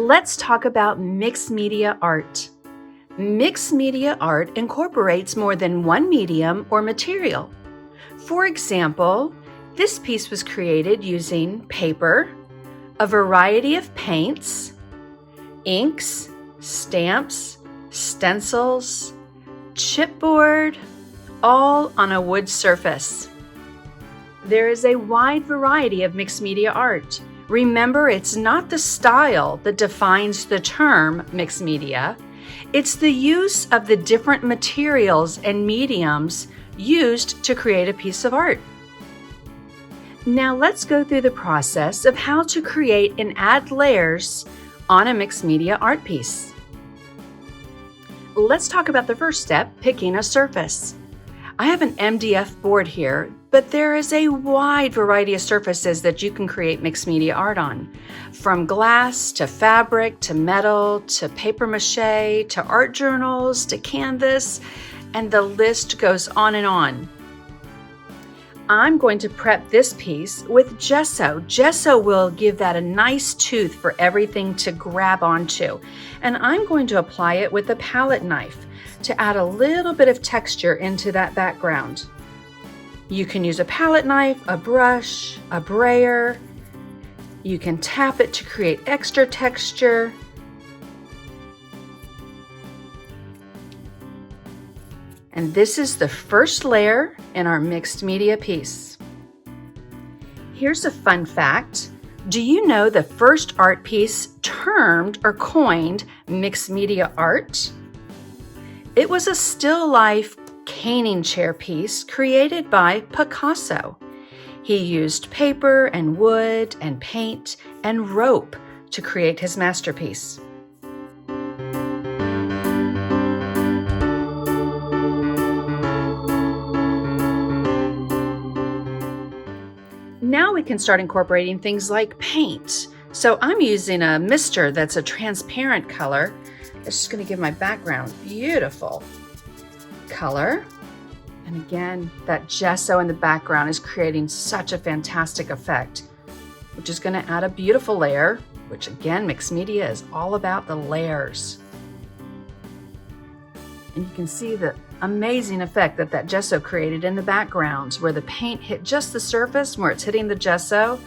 Let's talk about mixed media art. Mixed media art incorporates more than one medium or material. For example, this piece was created using paper, a variety of paints, inks, stamps, stencils, chipboard, all on a wood surface. There is a wide variety of mixed media art. Remember, it's not the style that defines the term mixed media. It's the use of the different materials and mediums used to create a piece of art. Now let's go through the process of how to create and add layers on a mixed media art piece. Let's talk about the first step, picking a surface. I have an MDF board here, but there is a wide variety of surfaces that you can create mixed media art on. From glass to fabric to metal to paper mache to art journals to canvas, and the list goes on and on. I'm going to prep this piece with gesso. Gesso will give that a nice tooth for everything to grab onto. And I'm going to apply it with a palette knife to add a little bit of texture into that background. You can use a palette knife, a brush, a brayer. You can tap it to create extra texture. And this is the first layer in our mixed media piece. Here's a fun fact. Do you know the first art piece termed or coined mixed media art? It was a still life caning chair piece created by Picasso. He used paper and wood and paint and rope to create his masterpiece. Now we can start incorporating things like paint. So I'm using a mister that's a transparent color. It's just going to give my background beautiful color. And again, that gesso in the background is creating such a fantastic effect, which is going to add a beautiful layer, which again, mixed media is all about the layers. And you can see the amazing effect that gesso created in the background where the paint hit just the surface where it's hitting the gesso.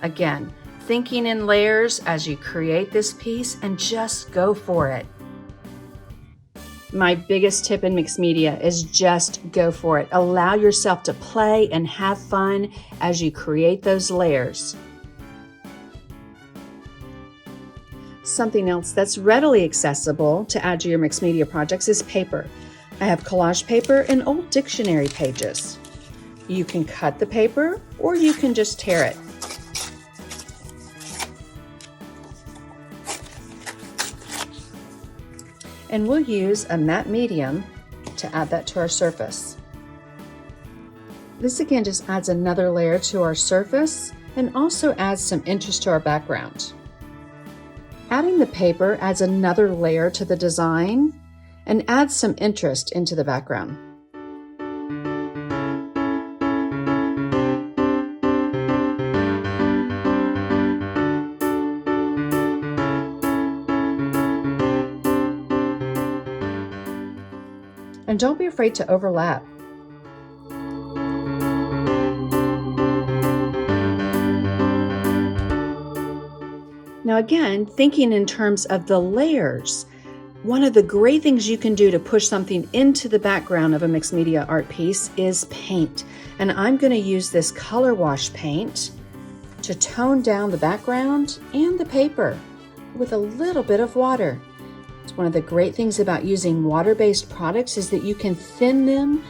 Again, thinking in layers as you create this piece and just go for it. My biggest tip in mixed media is just go for it. Allow yourself to play and have fun as you create those layers. Something else that's readily accessible to add to your mixed media projects is paper. I have collage paper and old dictionary pages. You can cut the paper or you can just tear it. And we'll use a matte medium to add that to our surface. This again just adds another layer to our surface and also adds some interest to our background. Adding the paper adds another layer to the design and adds some interest into the background. And don't be afraid to overlap. Now again, thinking in terms of the layers, one of the great things you can do to push something into the background of a mixed media art piece is paint. And I'm going to use this color wash paint to tone down the background and the paper with a little bit of water. It's one of the great things about using water-based products is that you can thin them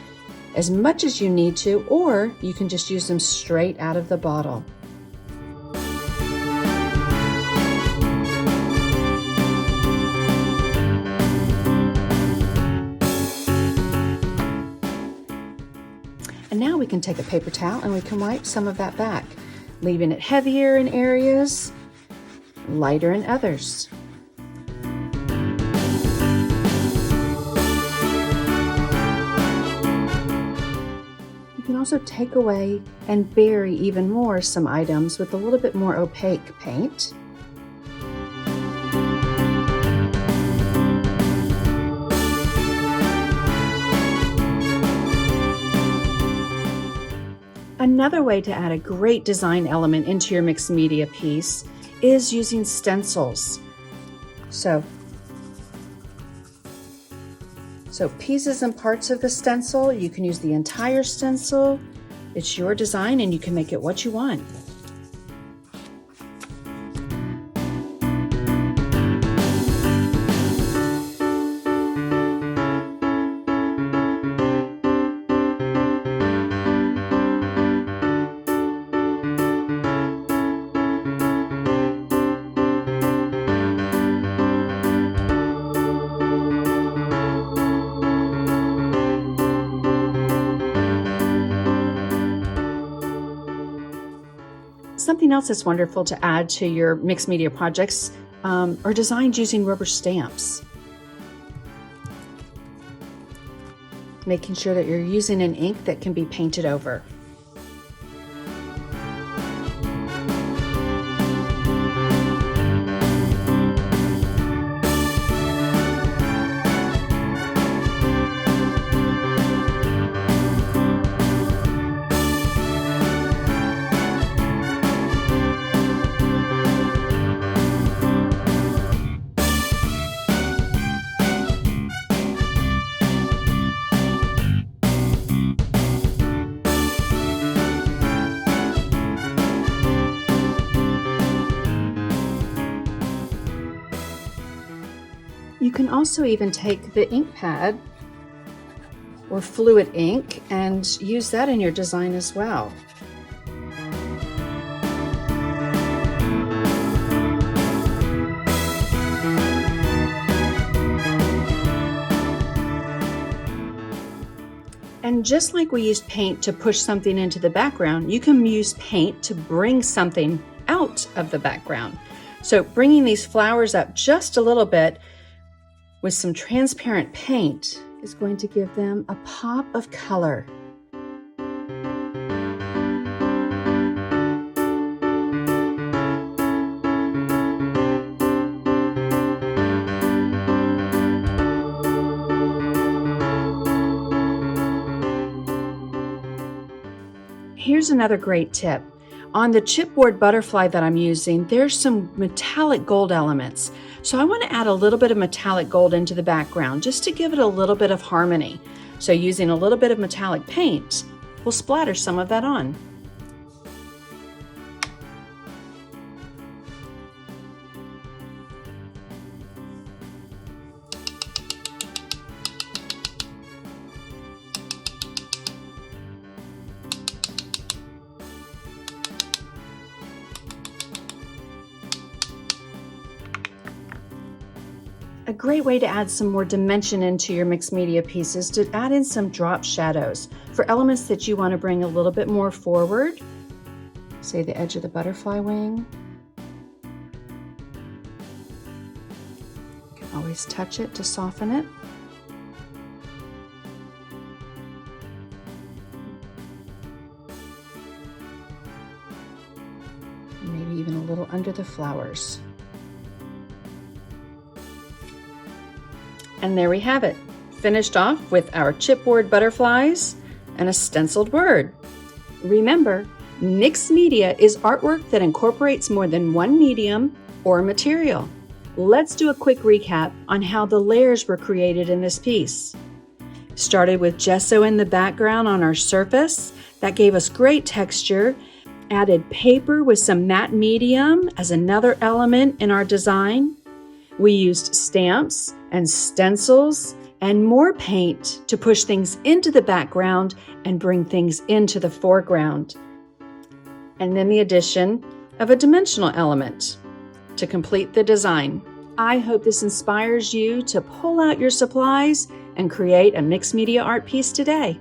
as much as you need to, or you can just use them straight out of the bottle. And now we can take a paper towel and we can wipe some of that back, leaving it heavier in areas, lighter in others. You can also take away and bury even more some items with a little bit more opaque paint. Another way to add a great design element into your mixed media piece is using stencils. So pieces and parts of the stencil, you can use the entire stencil. It's your design and you can make it what you want. Something else that's wonderful to add to your mixed media projects are designs using rubber stamps. Making sure that you're using an ink that can be painted over. You can also even take the ink pad or fluid ink and use that in your design as well. And just like we used paint to push something into the background, you can use paint to bring something out of the background. So bringing these flowers up just a little bit with some transparent paint is going to give them a pop of color. Here's another great tip. On the chipboard butterfly that I'm using, there's some metallic gold elements. So I want to add a little bit of metallic gold into the background just to give it a little bit of harmony. So using a little bit of metallic paint, we'll splatter some of that on. A great way to add some more dimension into your mixed media pieces to add in some drop shadows for elements that you want to bring a little bit more forward. Say the edge of the butterfly wing. You can always touch it to soften it. And maybe even a little under the flowers. And there we have it, finished off with our chipboard butterflies and a stenciled word. Remember, mixed media is artwork that incorporates more than one medium or material. Let's do a quick recap on how the layers were created in this piece. Started with gesso in the background on our surface. That gave us great texture. Added paper with some matte medium as another element in our design. We used stamps and stencils and more paint to push things into the background and bring things into the foreground. And then the addition of a dimensional element to complete the design. I hope this inspires you to pull out your supplies and create a mixed media art piece today.